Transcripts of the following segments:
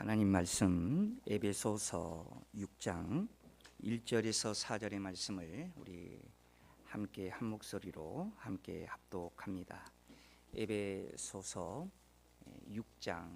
하나님 말씀 에베소서 6장 1절에서 4절의 말씀을 우리 함께 한 목소리로 함께 합독합니다. 에베소서 6장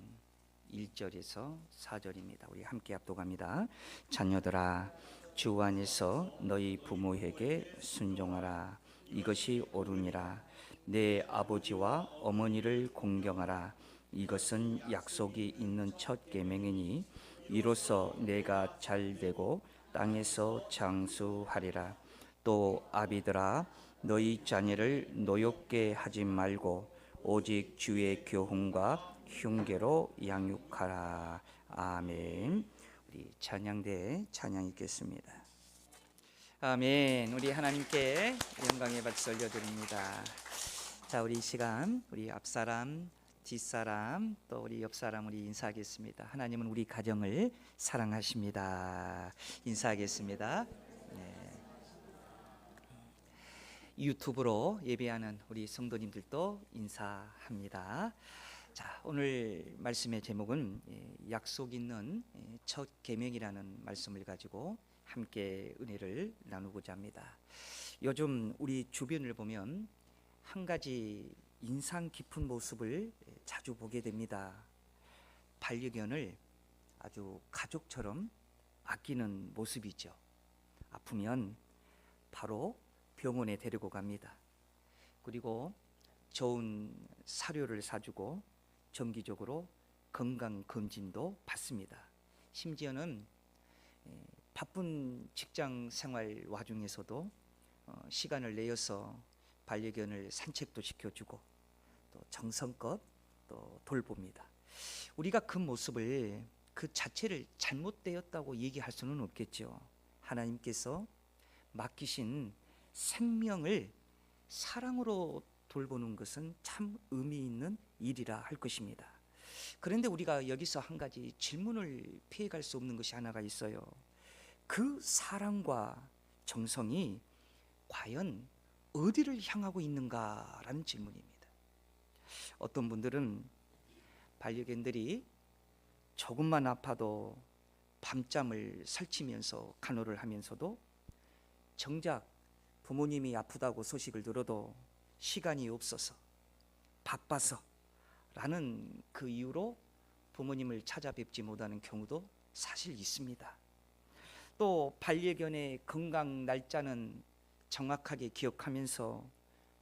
1절에서 4절입니다. 우리 함께 합독합니다. 자녀들아, 주 안에서 너희 부모에게 순종하라. 이것이 옳으니라. 내 아버지와 어머니를 공경하라. 이것은 약속이 있는 첫 계명이니 이로써 내가 잘되고 땅에서 장수하리라. 또 아비들아, 너희 자녀를 노엽게 하지 말고 오직 주의 교훈과 흉계로 양육하라. 아멘. 우리 찬양대 찬양 있겠습니다. 아멘. 우리 하나님께 영광의 박수 올려드립니다. 자, 우리 이 시간 우리 앞사람, 뒷사람, 또 우리 옆사람 우리 인사하겠습니다. 하나님은 우리 가정을 사랑하십니다. 인사하겠습니다. 네. 유튜브로 예배하는 우리 성도님들도 인사합니다. 자, 오늘 말씀의 제목은 약속 있는 첫 계명이라는 말씀을 가지고 함께 은혜를 나누고자 합니다. 요즘 우리 주변을 보면 한 가지 인상 깊은 모습을 자주 보게 됩니다. 반려견을 아주 가족처럼 아끼는 모습이죠. 아프면 바로 병원에 데리고 갑니다. 그리고 좋은 사료를 사주고 정기적으로 건강검진도 받습니다. 심지어는 바쁜 직장 생활 와중에서도 시간을 내어서 반려견을 산책도 시켜주고 또 정성껏 또 돌봅니다. 우리가 그 모습을 그 자체를 잘못되었다고 얘기할 수는 없겠죠. 하나님께서 맡기신 생명을 사랑으로 돌보는 것은 참 의미 있는 일이라 할 것입니다. 그런데 우리가 여기서 한 가지 질문을 피해갈 수 없는 것이 하나가 있어요. 그 사랑과 정성이 과연 어디를 향하고 있는가라는 질문입니다. 어떤 분들은 반려견들이 조금만 아파도 밤잠을 설치면서 간호를 하면서도 정작 부모님이 아프다고 소식을 들어도 시간이 없어서 바빠서 라는 그 이유로 부모님을 찾아뵙지 못하는 경우도 사실 있습니다. 또 반려견의 건강 날짜는 정확하게 기억하면서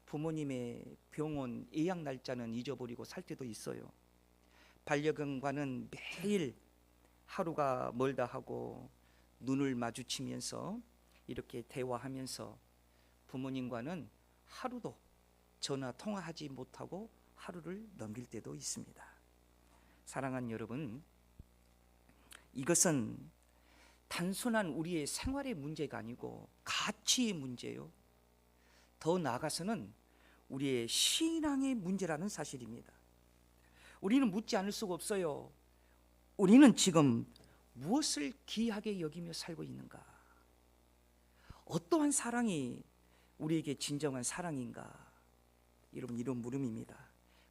부모님의 병원 예약 날짜는 잊어버리고 살 때도 있어요. 반려견과는 매일 하루가 멀다 하고 눈을 마주치면서 이렇게 대화하면서 부모님과는 하루도 전화 통화하지 못하고 하루를 넘길 때도 있습니다. 사랑하는 여러분, 이것은 단순한 우리의 생활의 문제가 아니고 가치의 문제요. 더 나아가서는 우리의 신앙의 문제라는 사실입니다. 우리는 묻지 않을 수가 없어요. 우리는 지금 무엇을 귀하게 여기며 살고 있는가? 어떠한 사랑이 우리에게 진정한 사랑인가? 여러분, 이런 물음입니다.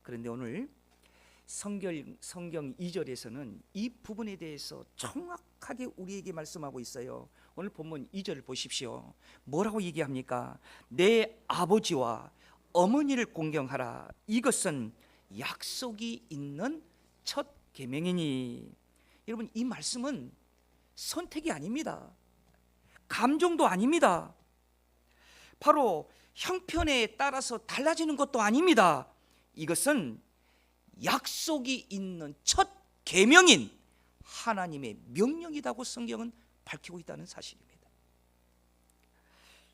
그런데 오늘 성경 2절에서는 이 부분에 대해서 정확하게 우리에게 말씀하고 있어요. 오늘 본문 2절을 보십시오. 뭐라고 얘기합니까? 내 아버지와 어머니를 공경하라. 이것은 약속이 있는 첫 계명이니. 여러분, 이 말씀은 선택이 아닙니다. 감정도 아닙니다. 바로 형편에 따라서 달라지는 것도 아닙니다. 이것은 약속이 있는 첫 계명인 하나님의 명령이라고 성경은 밝히고 있다는 사실입니다.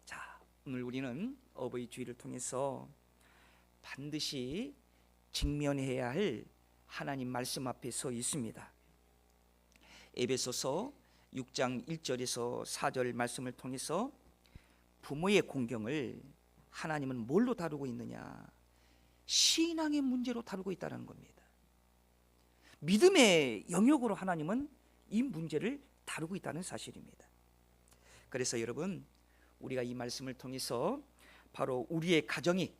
자, 오늘 우리는 어버이 주일을 통해서 반드시 직면해야 할 하나님 말씀 앞에 서 있습니다. 에베소서 6장 1절에서 4절 말씀을 통해서 부모의 공경을 하나님은 뭘로 다루고 있느냐? 신앙의 문제로 다루고 있다는 겁니다. 믿음의 영역으로 하나님은 이 문제를 다루고 있다는 사실입니다. 그래서 여러분, 우리가 이 말씀을 통해서 바로 우리의 가정이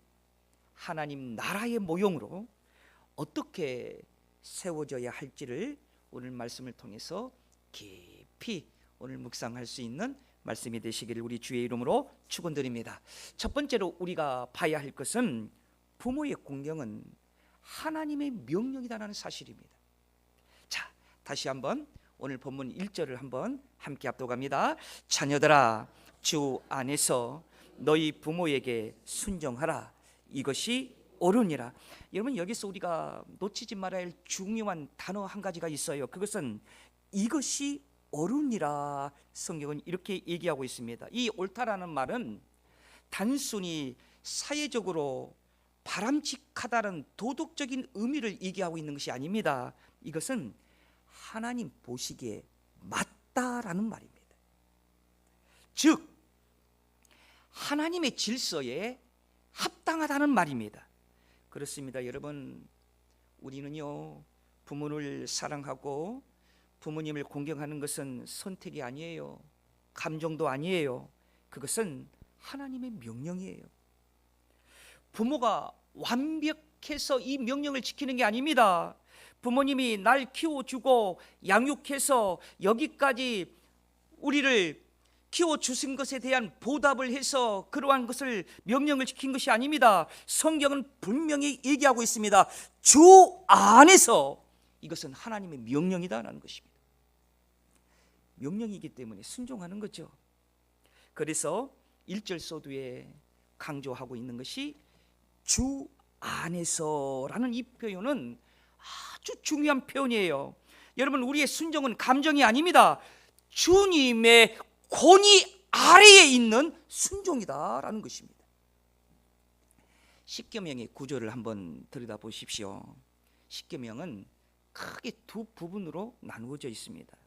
하나님 나라의 모형으로 어떻게 세워져야 할지를 오늘 말씀을 통해서 깊이 오늘 묵상할 수 있는 말씀이 되시기를 우리 주의 이름으로 축원드립니다. 첫 번째로 우리가 봐야 할 것은 부모의 공경은 하나님의 명령이다라는 사실입니다. 자, 다시 한번 오늘 본문 1절을 한번 함께 합독합니다. 자녀들아, 주 안에서 너희 부모에게 순종하라. 이것이 옳으니라. 여러분, 여기서 우리가 놓치지 말아야 할 중요한 단어 한 가지가 있어요. 그것은 이것이 옳으니라. 성경은 이렇게 얘기하고 있습니다. 이 옳다라는 말은 단순히 사회적으로 바람직하다는 도덕적인 의미를 얘기하고 있는 것이 아닙니다. 이것은 하나님 보시기에 맞다라는 말입니다. 즉 하나님의 질서에 합당하다는 말입니다. 그렇습니다. 여러분, 우리는요 부모를 사랑하고 부모님을 공경하는 것은 선택이 아니에요. 감정도 아니에요. 그것은 하나님의 명령이에요. 부모가 완벽해서 이 명령을 지키는 게 아닙니다. 부모님이 날 키워주고 양육해서 여기까지 우리를 키워주신 것에 대한 보답을 해서 그러한 것을 명령을 지킨 것이 아닙니다. 성경은 분명히 얘기하고 있습니다. 주 안에서 이것은 하나님의 명령이다라는 것입니다. 명령이기 때문에 순종하는 거죠. 그래서 1절 서두에 강조하고 있는 것이 주 안에서라는 이 표현은 아주 중요한 표현이에요. 여러분, 우리의 순종은 감정이 아닙니다. 주님의 권위 아래에 있는 순종이다라는 것입니다. 십계명의 구조를 한번 들여다보십시오. 십계명은 크게 두 부분으로 나누어져 있습니다.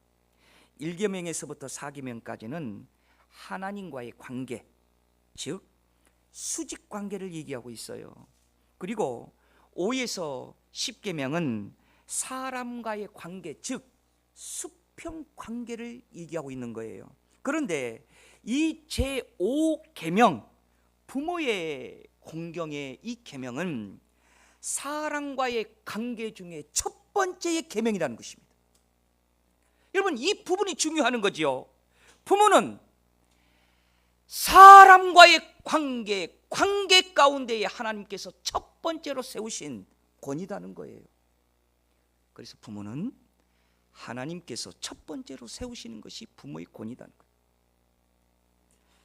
1계명에서부터 4계명까지는 하나님과의 관계, 즉 수직 관계를 얘기하고 있어요. 그리고 5에서 10계명은 사람과의 관계, 즉 수평 관계를 얘기하고 있는 거예요. 그런데 이 제5계명, 부모의 공경의 이 계명은 사람과의 관계 중에 첫 번째의 계명이라는 것입니다. 여러분, 이 부분이 중요한 거지요. 부모는 사람과의 관계 가운데에 하나님께서 첫 번째로 세우신 권위라는 거예요. 그래서 부모는 하나님께서 첫 번째로 세우시는 것이 부모의 권위라는 거예요.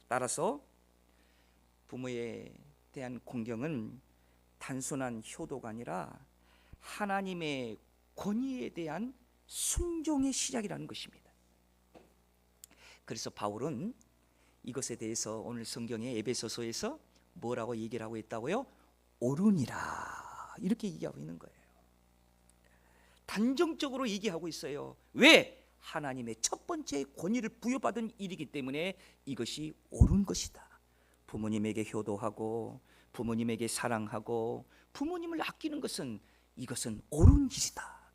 따라서 부모에 대한 공경은 단순한 효도가 아니라 하나님의 권위에 대한 순종의 시작이라는 것입니다. 그래서 바울은 이것에 대해서 오늘 성경의 에베소서에서 뭐라고 얘기를 하고 있다고요? 옳으니라, 이렇게 얘기하고 있는 거예요. 단정적으로 얘기하고 있어요. 왜? 하나님의 첫 번째 권위를 부여받은 일이기 때문에 이것이 옳은 것이다. 부모님에게 효도하고 부모님에게 사랑하고 부모님을 아끼는 것은 이것은 옳은 일이다,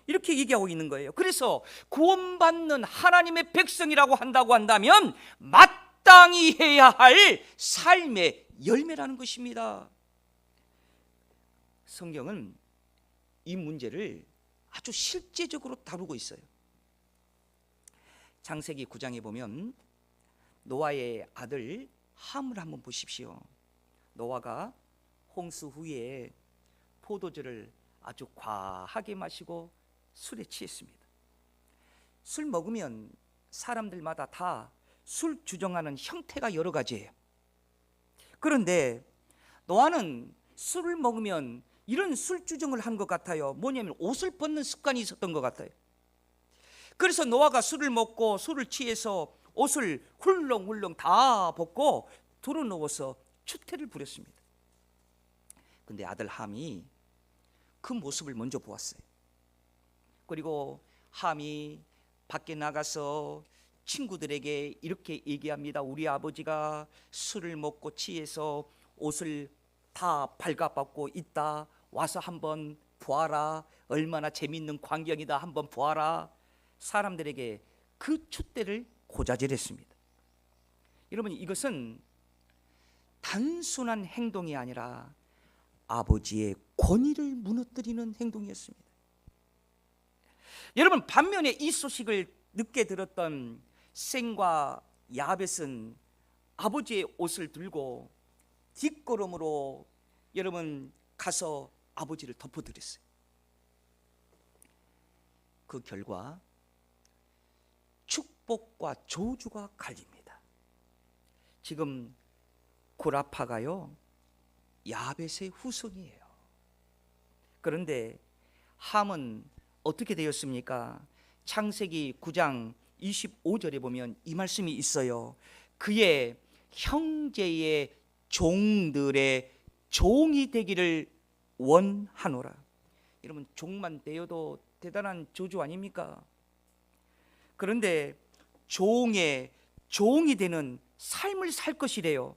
이렇게 얘기하고 있는 거예요. 그래서 구원받는 하나님의 백성이라고 한다고 한다면 마땅히 해야 할 삶의 열매라는 것입니다. 성경은 이 문제를 아주 실제적으로 다루고 있어요. 창세기 9장에 보면 노아의 아들 함을 한번 보십시오. 노아가 홍수 후에 포도주를 아주 과하게 마시고 술에 취했습니다. 술 먹으면 사람들마다 다 술 주정하는 형태가 여러 가지예요. 그런데 노아는 술을 먹으면 이런 술 주정을 한 것 같아요. 뭐냐면 옷을 벗는 습관이 있었던 것 같아요. 그래서 노아가 술을 먹고 술을 취해서 옷을 훌렁훌렁 다 벗고 드러누워서 추태를 부렸습니다. 근데 아들 함이 그 모습을 먼저 보았어요. 그리고 함이 밖에 나가서 친구들에게 이렇게 얘기합니다. 우리 아버지가 술을 먹고 취해서 옷을 다 발가벗고 있다. 와서 한번 보아라. 얼마나 재밌는 광경이다. 한번 보아라. 사람들에게 그 촛대를 고자질했습니다. 여러분, 이것은 단순한 행동이 아니라 아버지의 권위를 무너뜨리는 행동이었습니다. 여러분, 반면에 이 소식을 늦게 들었던 생과 야벳은 아버지의 옷을 들고 뒷걸음으로 여러분 가서 아버지를 덮어드렸어요. 그 결과 축복과 저주가 갈립니다. 지금 고라파가요, 야벳의 후손이에요. 그런데 함은 어떻게 되었습니까? 창세기 9장 25절에 보면 이 말씀이 있어요. 그의 형제의 종들의 종이 되기를 원하노라. 여러분, 종만 되어도 대단한 저주 아닙니까? 그런데 종의 종이 되는 삶을 살 것이래요.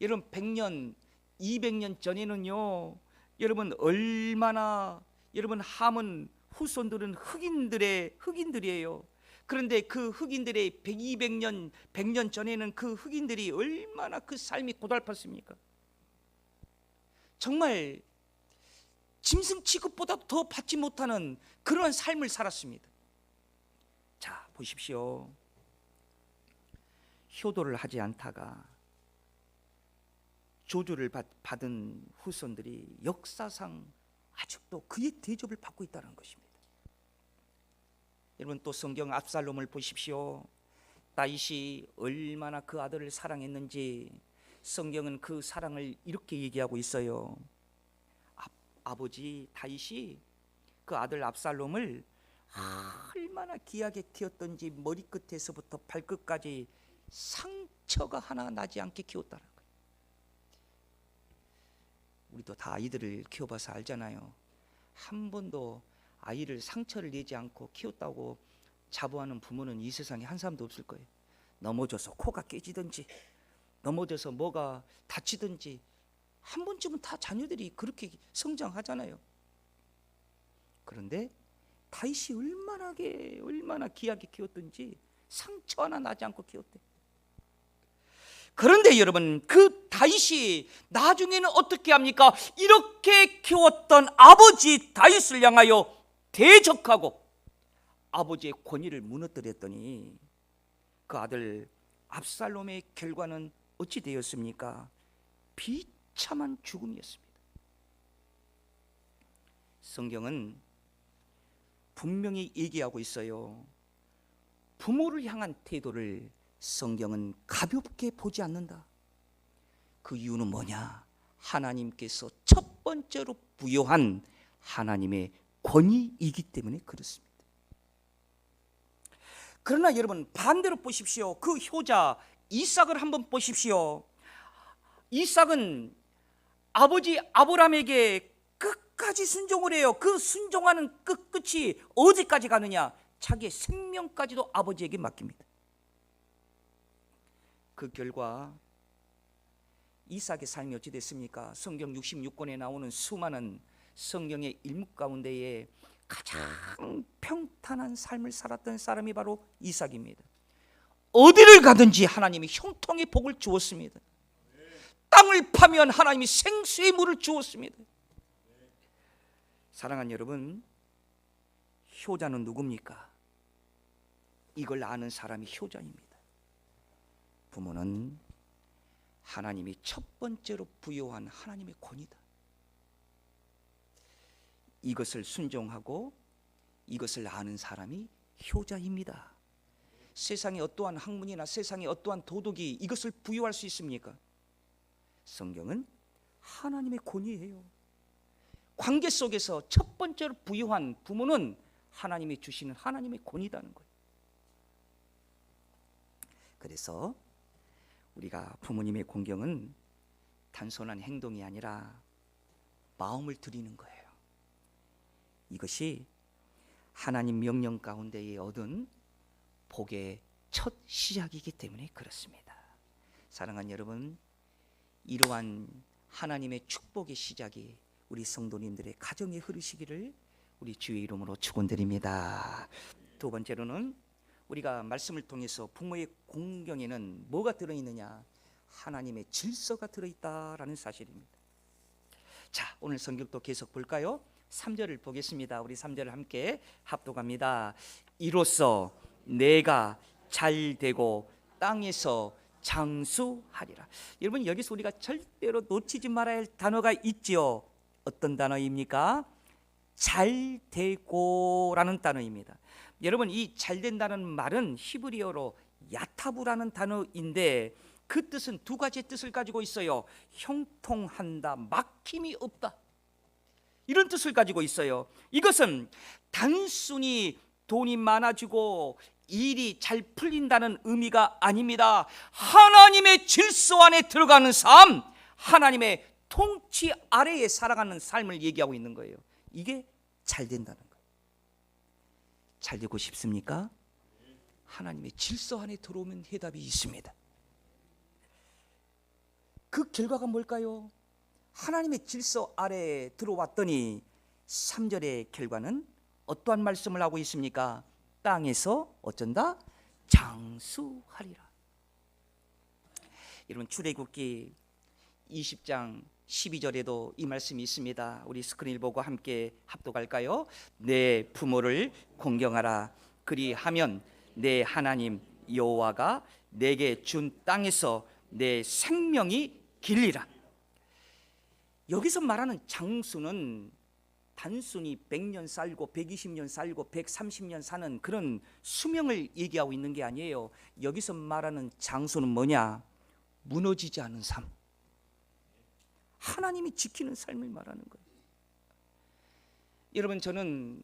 여러분, 100년, 200년 전에는요, 여러분 얼마나, 여러분 함은 후손들은 흑인들이에요. 그런데 그 흑인들의 100, 200년, 100년 전에는 그 흑인들이 얼마나 그 삶이 고달팠습니까? 정말 짐승 취급보다 더 받지 못하는 그런 삶을 살았습니다. 자, 보십시오. 효도를 하지 않다가 저주를 받은 후손들이 역사상 아직도 그의 대접을 받고 있다는 것입니다. 여러분, 또 성경 압살롬을 보십시오. 다윗이 얼마나 그 아들을 사랑했는지 성경은 그 사랑을 이렇게 얘기하고 있어요. 아버지 다윗이 그 아들 압살롬을 얼마나 귀하게 키웠던지 머리끝에서부터 발끝까지 상처가 하나 나지 않게 키웠다는 거예요. 우리도 다 아이들을 키워봐서 알잖아요. 한 번도 아이를 상처를 내지 않고 키웠다고 자부하는 부모는 이 세상에 한 사람도 없을 거예요. 넘어져서 코가 깨지든지 넘어져서 뭐가 다치든지 한 번쯤은 다 자녀들이 그렇게 성장하잖아요. 그런데 다윗이 얼마나 귀하게 키웠든지 상처 하나 나지 않고 키웠대. 그런데 여러분, 그 다윗이 나중에는 어떻게 합니까? 이렇게 키웠던 아버지 다윗을 향하여 대적하고 아버지의 권위를 무너뜨렸더니 그 아들 압살롬의 결과는 어찌 되었습니까? 비참한 죽음이었습니다. 성경은 분명히 얘기하고 있어요. 부모를 향한 태도를 성경은 가볍게 보지 않는다. 그 이유는 뭐냐? 하나님께서 첫 번째로 부여한 하나님의 권위이기 때문에 그렇습니다. 그러나 여러분, 반대로 보십시오. 그 효자 이삭을 한번 보십시오. 이삭은 아버지 아브라함에게 끝까지 순종을 해요. 그 순종하는 끝이 어디까지 가느냐? 자기의 생명까지도 아버지에게 맡깁니다. 그 결과 이삭의 삶이 어찌 됐습니까? 성경 66권에 나오는 수많은 성경의 일묵 가운데에 가장 평탄한 삶을 살았던 사람이 바로 이삭입니다. 어디를 가든지 하나님이 형통의 복을 주었습니다. 땅을 파면 하나님이 생수의 물을 주었습니다. 사랑하는 여러분, 효자는 누굽니까? 이걸 아는 사람이 효자입니다. 부모는 하나님이 첫 번째로 부여한 하나님의 권위다. 이것을 순종하고 이것을 아는 사람이 효자입니다. 세상에 어떠한 학문이나 세상에 어떠한 도덕이 이것을 부여할 수 있습니까? 성경은 하나님의 권위예요. 관계 속에서 첫 번째로 부여한 부모는 하나님이 주시는 하나님의 권위라는 거예요. 그래서 우리가 부모님의 공경은 단순한 행동이 아니라 마음을 드리는 거예요. 이것이 하나님 명령 가운데에 얻은 복의 첫 시작이기 때문에 그렇습니다. 사랑하는 여러분, 이러한 하나님의 축복의 시작이 우리 성도님들의 가정에 흐르시기를 우리 주의 이름으로 축원드립니다. 두 번째로는 우리가 말씀을 통해서 부모의 공경에는 뭐가 들어있느냐? 하나님의 질서가 들어있다라는 사실입니다. 자, 오늘 성경도 계속 볼까요? 3절을 보겠습니다. 우리 3절을 함께 합독합니다. 이로써 내가 잘 되고 땅에서 장수하리라. 여러분, 여기서 우리가 절대로 놓치지 말아야 할 단어가 있지요. 어떤 단어입니까? 잘 되고라는 단어입니다. 여러분, 이 잘 된다는 말은 히브리어로 야타부라는 단어인데 그 뜻은 두 가지 뜻을 가지고 있어요. 형통한다, 막힘이 없다, 이런 뜻을 가지고 있어요. 이것은 단순히 돈이 많아지고 일이 잘 풀린다는 의미가 아닙니다. 하나님의 질서 안에 들어가는 삶, 하나님의 통치 아래에 살아가는 삶을 얘기하고 있는 거예요. 이게 잘 된다는 거예요. 잘 되고 싶습니까? 하나님의 질서 안에 들어오면 해답이 있습니다. 그 결과가 뭘까요? 하나님의 질서 아래에 들어왔더니 3절의 결과는 어떠한 말씀을 하고 있습니까? 땅에서 어쩐다? 장수하리라. 여러분, 출애굽기 20장 12절에도 이 말씀이 있습니다. 우리 스크린을 보고 함께 합독할까요? 내 부모를 공경하라. 그리하면 내 하나님 여호와가 내게 준 땅에서 내 생명이 길리라. 여기서 말하는 장수는 단순히 100년 살고 120년 살고 130년 사는 그런 수명을 얘기하고 있는 게 아니에요. 여기서 말하는 장수는 뭐냐? 무너지지 않은 삶, 하나님이 지키는 삶을 말하는 거예요. 여러분, 저는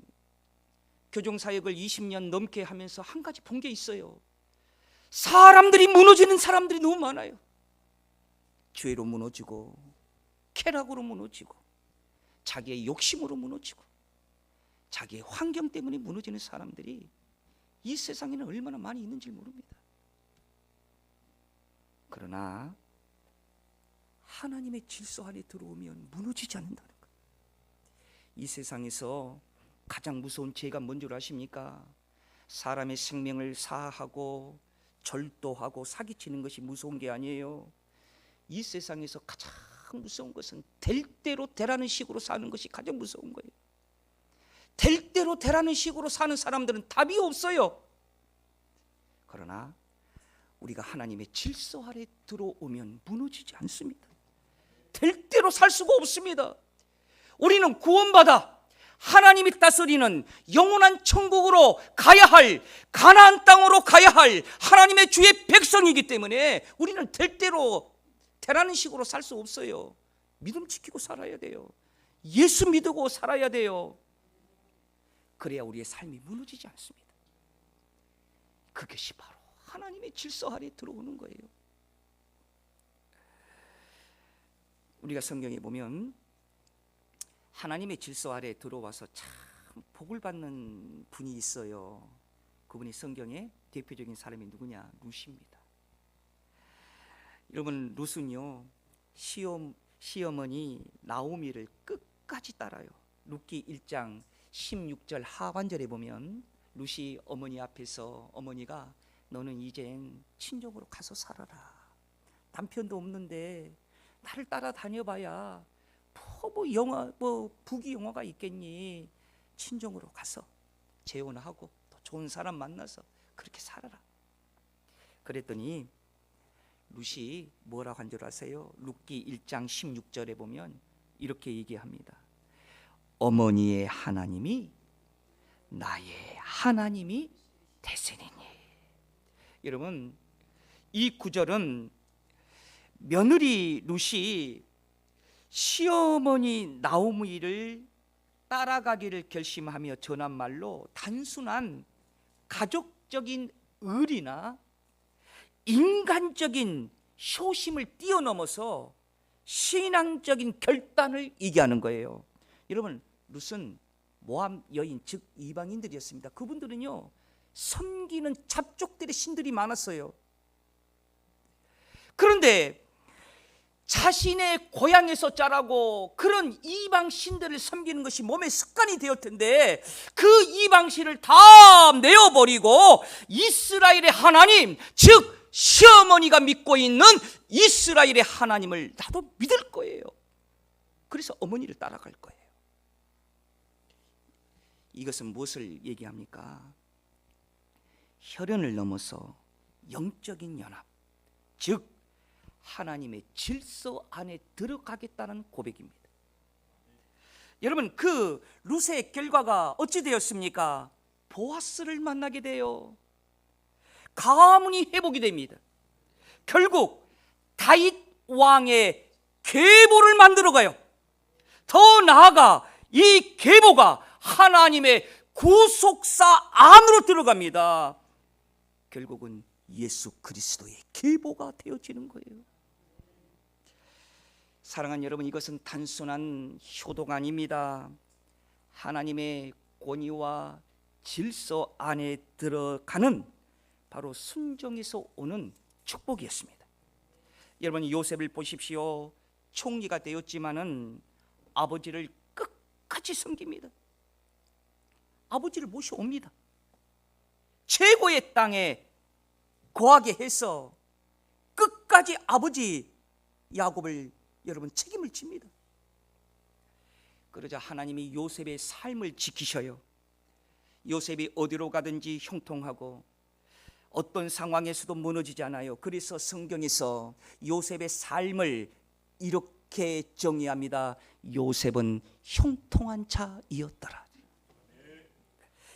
교종사역을 20년 넘게 하면서 한 가지 본 게 있어요. 사람들이 무너지는 사람들이 너무 많아요. 죄로 무너지고 쾌락으로 무너지고 자기의 욕심으로 무너지고 자기의 환경 때문에 무너지는 사람들이 이 세상에는 얼마나 많이 있는지 모릅니다. 그러나 하나님의 질서 안에 들어오면 무너지지 않는다는 거예요. 이 세상에서 가장 무서운 죄가 뭔 줄 아십니까? 사람의 생명을 사하고 절도하고 사기치는 것이 무서운 게 아니에요. 이 세상에서 가장 무서운 것은 될 대로 되라는 식으로 사는 것이 가장 무서운 거예요. 될 대로 되라는 식으로 사는 사람들은 답이 없어요. 그러나 우리가 하나님의 질서 아래 들어오면 무너지지 않습니다. 될 대로 살 수가 없습니다. 우리는 구원받아 하나님이 다스리는 영원한 천국으로 가야 할, 가나안 땅으로 가야 할 하나님의 주의 백성이기 때문에 우리는 될 대로 되라는 식으로 살 수 없어요. 믿음 지키고 살아야 돼요. 예수 믿고 살아야 돼요. 그래야 우리의 삶이 무너지지 않습니다. 그것이 바로 하나님의 질서 아래 들어오는 거예요. 우리가 성경에 보면 하나님의 질서 아래 들어와서 참 복을 받는 분이 있어요. 그분이 성경의 대표적인 사람이 누구냐? 룻입니다. 여러분, 룻은요 시어머니 나오미를 끝까지 따라요. 룻기 1장 16절 하반절에 보면 룻이 어머니 앞에서 어머니가 너는 이젠 친정으로 가서 살아라. 남편도 없는데 나를 따라다녀봐야 부귀 영화가 있겠니? 친정으로 가서 재혼하고 또 좋은 사람 만나서 그렇게 살아라. 그랬더니 룻이 뭐라고 한 줄 아세요? 룻기 1장 16절에 보면 이렇게 얘기합니다. 어머니의 하나님이 나의 하나님이 되시니니. 여러분, 이 구절은 며느리 룻이 시어머니 나오미를 따라가기를 결심하며 전한 말로 단순한 가족적인 의리나 인간적인 효심을 뛰어넘어서 신앙적인 결단을 얘기하는 거예요. 여러분, 룻은 모압 여인, 즉 이방인들이었습니다. 그분들은요 섬기는 잡족들의 신들이 많았어요. 그런데 자신의 고향에서 자라고 그런 이방 신들을 섬기는 것이 몸의 습관이 되었 텐데 그 이방 신을 다 내어버리고 이스라엘의 하나님, 즉 시어머니가 믿고 있는 이스라엘의 하나님을 나도 믿을 거예요. 그래서 어머니를 따라갈 거예요. 이것은 무엇을 얘기합니까? 혈연을 넘어서 영적인 연합, 즉 하나님의 질서 안에 들어가겠다는 고백입니다. 여러분, 그 룻의 결과가 어찌 되었습니까? 보아스를 만나게 돼요. 가문이 회복이 됩니다. 결국 다윗 왕의 계보를 만들어가요. 더 나아가 이 계보가 하나님의 구속사 안으로 들어갑니다. 결국은 예수 그리스도의 계보가 되어지는 거예요. 사랑하는 여러분, 이것은 단순한 효도가 아닙니다. 하나님의 권위와 질서 안에 들어가는 바로 순종에서 오는 축복이었습니다. 여러분, 요셉을 보십시오. 총리가 되었지만은 아버지를 끝까지 섬깁니다. 아버지를 모셔옵니다. 최고의 땅에 거하게 해서 끝까지 아버지 야곱을 여러분 책임을 집니다. 그러자 하나님이 요셉의 삶을 지키셔요. 요셉이 어디로 가든지 형통하고 어떤 상황에서도 무너지지 않아요. 그래서 성경에서 요셉의 삶을 이렇게 정의합니다. 요셉은 형통한 자이었더라.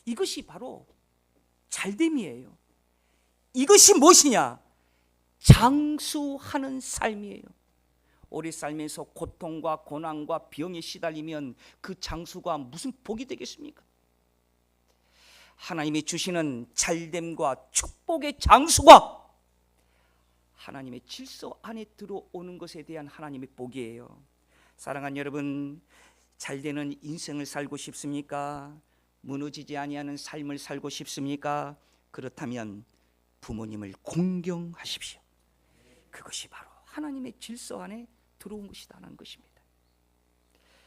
이것이 바로 잘됨이에요. 이것이 무엇이냐? 장수하는 삶이에요. 오래 살면서 고통과 고난과 병에 시달리면 그 장수가 무슨 복이 되겠습니까? 하나님이 주시는 잘됨과 축복의 장수가 하나님의 질서 안에 들어오는 것에 대한 하나님의 복이에요. 사랑하는 여러분, 잘되는 인생을 살고 싶습니까? 무너지지 아니하는 삶을 살고 싶습니까? 그렇다면 부모님을 공경하십시오. 그것이 바로 하나님의 질서 안에 들어온 것이다라는 것입니다.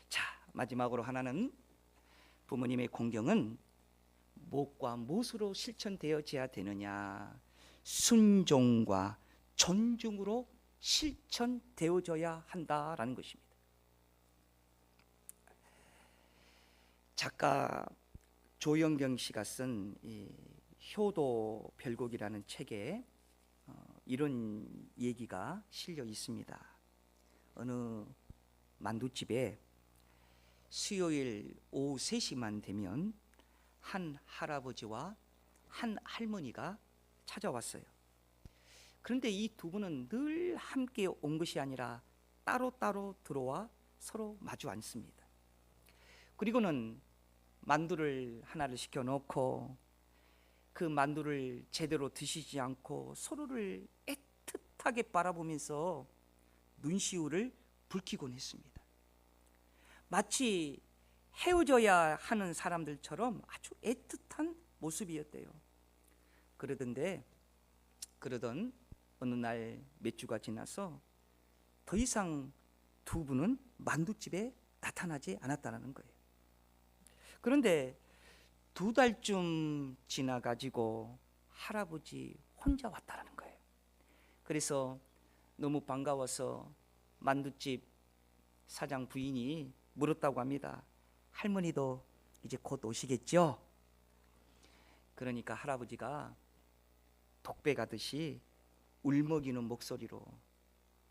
자, 마지막으로 하나는 부모님의 공경은 무엇과 무엇으로 실천되어져야 되느냐? 순종과 존중으로 실천되어져야 한다라는 것입니다. 작가 조영경 씨가 쓴 이 효도 별곡이라는 책에 이런 얘기가 실려 있습니다. 어느 만두집에 수요일 오후 3시만 되면 한 할아버지와 한 할머니가 찾아왔어요. 그런데 이 두 분은 늘 함께 온 것이 아니라 따로따로 들어와 서로 마주 앉습니다. 그리고는 만두를 하나를 시켜놓고 그 만두를 제대로 드시지 않고 서로를 애틋하게 바라보면서 눈시울을 붉히곤 했습니다. 마치 헤어져야 하는 사람들처럼 아주 애틋한 모습이었대요. 그러던 어느 날 몇 주가 지나서 더 이상 두 분은 만두집에 나타나지 않았다는 거예요. 그런데 2달쯤 지나가지고 할아버지 혼자 왔다는 거예요. 그래서 너무 반가워서 만두집 사장 부인이 물었다고 합니다. 할머니도 이제 곧 오시겠죠? 그러니까 할아버지가 독배 가듯이 울먹이는 목소리로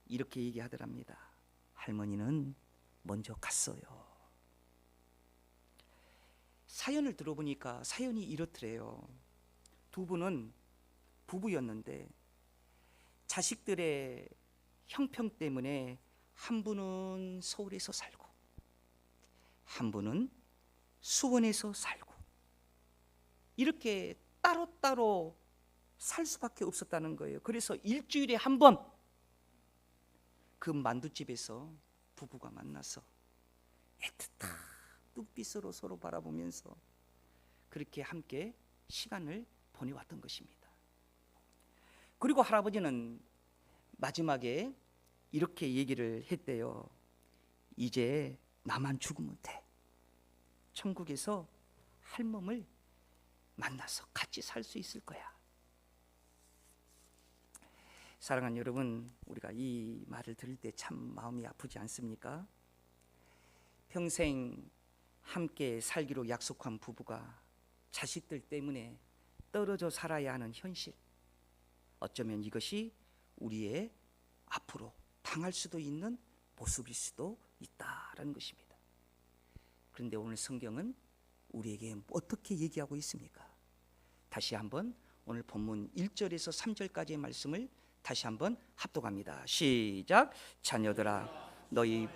이렇게 얘기하더랍니다. 할머니는 먼저 갔어요. 사연을 들어보니까 사연이 이렇더래요. 두 분은 부부였는데 자식들의 형편 때문에 한 분은 서울에서 살고 한 분은 수원에서 살고 이렇게 따로따로 살 수밖에 없었다는 거예요. 그래서 일주일에 한 번 그 만두집에서 부부가 만나서 애틋한 눈빛으로 서로 바라보면서 그렇게 함께 시간을 보내왔던 것입니다. 그리고 할아버지는 마지막에 이렇게 얘기를 했대요. 이제 나만 죽으면 돼. 천국에서 할멈을 만나서 같이 살 수 있을 거야. 사랑하는 여러분, 우리가 이 말을 들을 때 참 마음이 아프지 않습니까? 평생 함께 살기로 약속한 부부가 자식들 때문에 떨어져 살아야 하는 현실, 어쩌면 이것이 우리의 앞으로 당할 수도 있는 모습일 수도 있다라는 것입니다. 그런데 오늘 성경은 우리에게 어떻게 얘기하고 있습니까? 다시 한번 오늘 본문 1절에서 3절까지의 말씀을 다시 한번 합독합니다. 시작. 자녀들아, 너희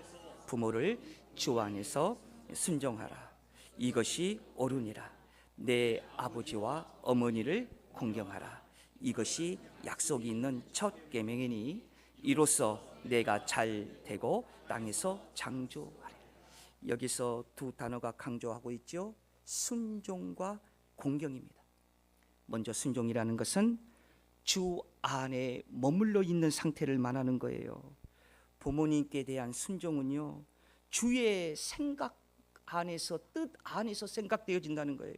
부모를 주 안에서 순종하라. 이것이 옳으니라. 내 아버지와 어머니를 공경하라. 이것이 약속이 있는 첫 계명이니 이로써 내가 잘 되고 땅에서 장주하리. 여기서 두 단어가 강조하고 있죠. 순종과 공경입니다. 먼저 순종이라는 것은 주 안에 머물러 있는 상태를 말하는 거예요. 부모님께 대한 순종은요, 주의 생각 안에서, 뜻 안에서 생각되어진다는 거예요.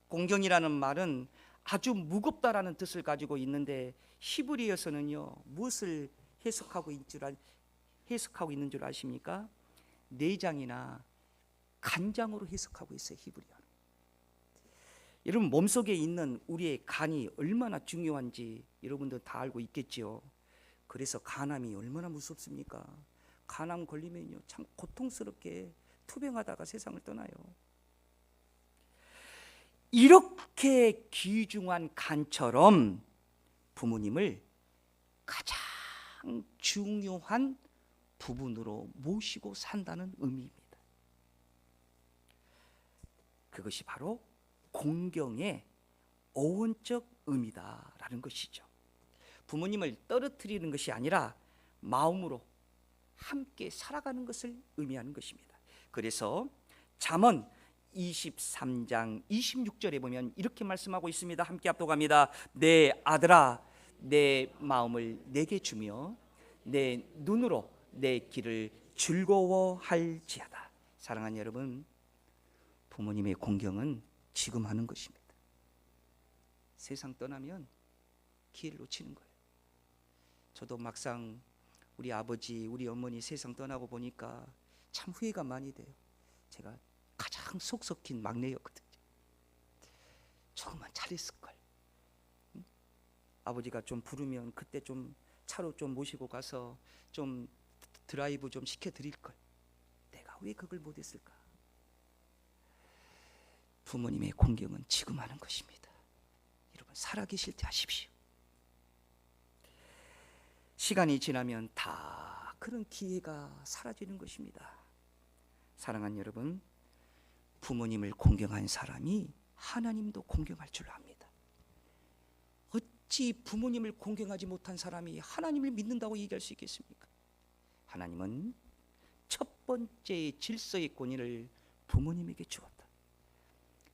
공경이라는 말은 아주 무겁다라는 뜻을 가지고 있는데 히브리어에서는요, 무엇을 해석하고 있는 줄 아십니까? 내장이나 간장으로 해석하고 있어요, 히브리어. 여러분, 몸속에 있는 우리의 간이 얼마나 중요한지 여러분들 다 알고 있겠지요. 그래서 간암이 얼마나 무섭습니까? 간암 걸리면요, 참 고통스럽게 투병하다가 세상을 떠나요. 이렇게 귀중한 간처럼 부모님을 가장 중요한 부분으로 모시고 산다는 의미입니다. 그것이 바로 공경의 어원적 의미다라는 것이죠. 부모님을 떨어뜨리는 것이 아니라 마음으로 함께 살아가는 것을 의미하는 것입니다. 그래서 잠언 23장 26절에 보면 이렇게 말씀하고 있습니다. 함께 합독합니다. 내 아들아, 내 마음을 내게 주며 내 눈으로 내 길을 즐거워할지어다. 사랑하는 여러분, 부모님의 공경은 지금 하는 것입니다. 세상 떠나면 기회를 놓치는 거예요. 저도 막상 우리 아버지, 우리 어머니 세상 떠나고 보니까 참 후회가 많이 돼요. 제가 가장 속 썩힌 막내였거든요. 조금만 잘했을걸. 아버지가 좀 부르면 그때 좀 차로 좀 모시고 가서 좀 드라이브 좀 시켜드릴걸. 내가 왜 그걸 못했을까? 부모님의 공경은 지금 하는 것입니다. 여러분, 살아계실 때 하십시오. 시간이 지나면 다 그런 기회가 사라지는 것입니다. 사랑하는 여러분, 부모님을 공경한 사람이 하나님도 공경할 줄 압니다. 어찌 부모님을 공경하지 못한 사람이 하나님을 믿는다고 얘기할 수 있겠습니까? 하나님은 첫 번째 질서의 권위를 부모님에게 주었다.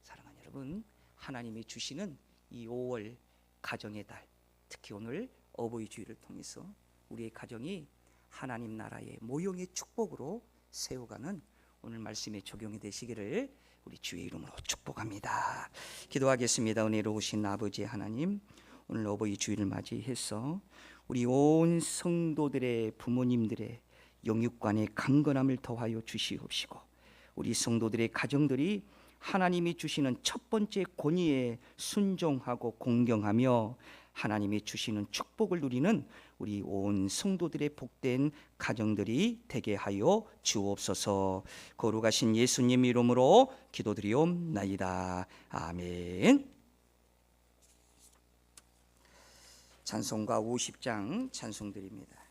사랑하는 여러분, 하나님이 주시는 이 5월 가정의 달, 특히 오늘 어버이 주일을 통해서 우리의 가정이 하나님 나라의 모형의 축복으로 세워가는 오늘 말씀에 적용이 되시기를 우리 주의 이름으로 축복합니다. 기도하겠습니다. 은혜로우신 아버지 하나님, 오늘 어버이 주일을 맞이해서 우리 온 성도들의 부모님들의 영육간의 강건함을 더하여 주시옵시고, 우리 성도들의 가정들이 하나님이 주시는 첫 번째 권위에 순종하고 공경하며 하나님이 주시는 축복을 누리는 우리 온 성도들의 복된 가정들이 되게 하여 주옵소서. 거룩하신 예수님 이름으로 기도드리옵나이다. 아멘. 찬송가 50장 찬송드립니다.